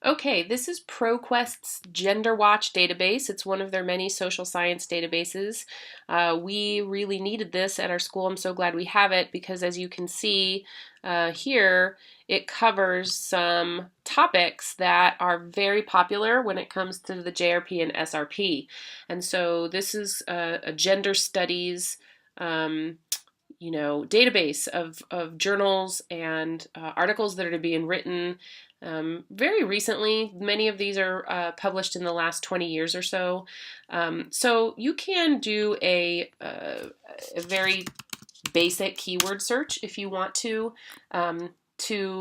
Okay, this is ProQuest's GenderWatch database. It's one of their many social science databases. We really needed this at our school. I'm so glad we have it because, as you can see here, it covers some topics that are very popular when it comes to the JRP and SRP. And so this is a gender studies database of journals and articles that are being written very recently. Many of these are published in the last 20 years or so. So you can do a very basic keyword search if you want to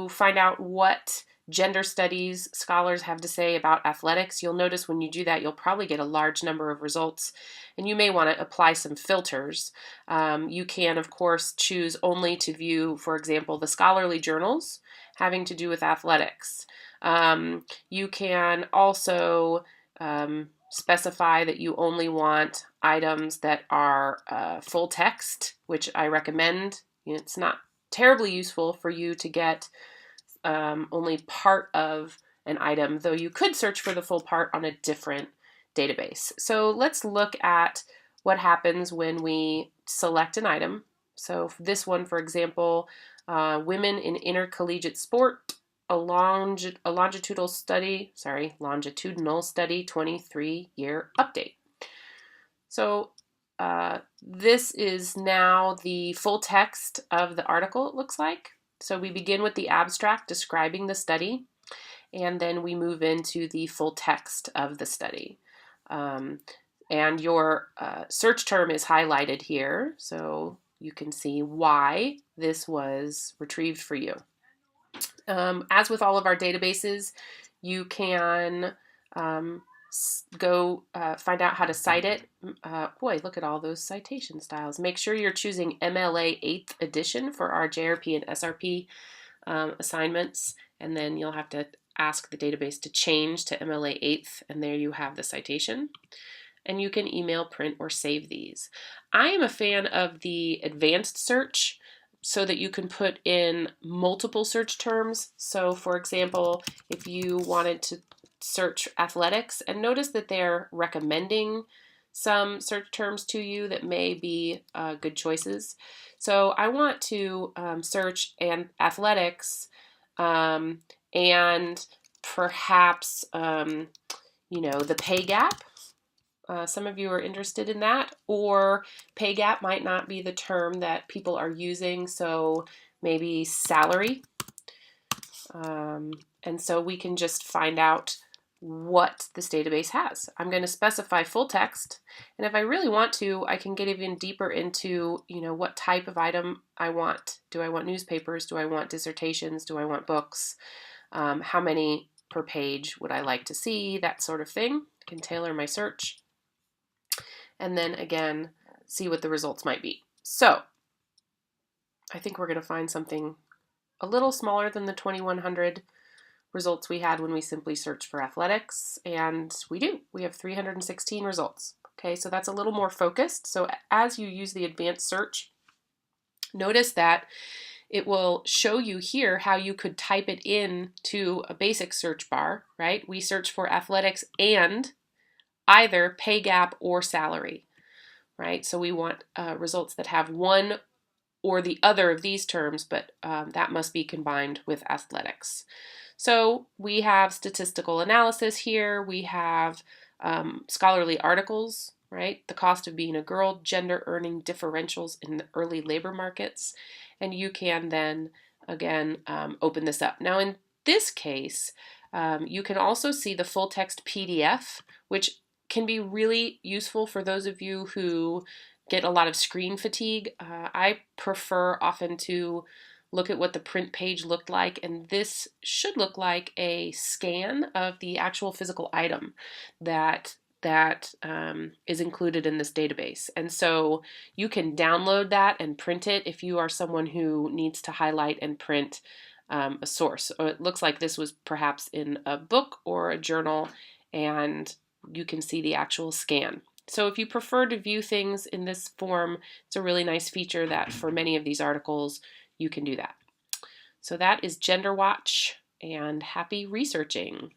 find out what gender studies scholars have to say about athletics. You'll notice when you do that, you'll probably get a large number of results, and you may want to apply some filters. You can, of course, choose only to view, for example, the scholarly journals having to do with athletics. You can also specify that you only want items that are full text, which I recommend. It's not terribly useful for you to get only part of an item, though you could search for the full part on a different database. So let's look at what happens when we select an item. So this one, for example, women in intercollegiate sport, a longitudinal study 23-year update. So this is now the full text of the article, it looks like. So we begin with the abstract describing the study, and then we move into the full text of the study. And your search term is highlighted here, so you can see why this was retrieved for you. As with all of our databases, you can go find out how to cite it. Boy, look at all those citation styles. Make sure you're choosing MLA 8th edition for our JRP and SRP assignments, and then you'll have to ask the database to change to MLA 8th, and there you have the citation. And you can email, print, or save these. I am a fan of the advanced search so that you can put in multiple search terms. So for example, if you wanted to search athletics, and notice that they're recommending some search terms to you that may be good choices. So I want to search athletics and perhaps the pay gap. Some of you are interested in that, or pay gap might not be the term that people are using, so maybe salary. And so we can just find out what this database has. I'm going to specify full text, and if I really want to, I can get even deeper into, what type of item I want. Do I want newspapers? Do I want dissertations? Do I want books? How many per page would I like to see? That sort of thing. I can tailor my search. And then again, see what the results might be. So I think we're going to find something a little smaller than the 2100 results we had when we simply searched for athletics, and we do. We have 316 results. Okay, so that's a little more focused. So as you use the advanced search, notice that it will show you here how you could type it in to a basic search bar, right? We search for athletics and either pay gap or salary, right? So we want results that have one or the other of these terms, but that must be combined with athletics. So we have statistical analysis here. We have scholarly articles, right? The cost of being a girl, gender earning differentials in the early labor markets. And you can then, again, open this up. Now in this case, you can also see the full text PDF, which can be really useful for those of you who get a lot of screen fatigue. I prefer often to look at what the print page looked like, and this should look like a scan of the actual physical item that is included in this database. And so you can download that and print it if you are someone who needs to highlight and print a source. So it looks like this was perhaps in a book or a journal, and you can see the actual scan. So if you prefer to view things in this form, it's a really nice feature that for many of these articles, you can do that. So that is GenderWatch, and happy researching.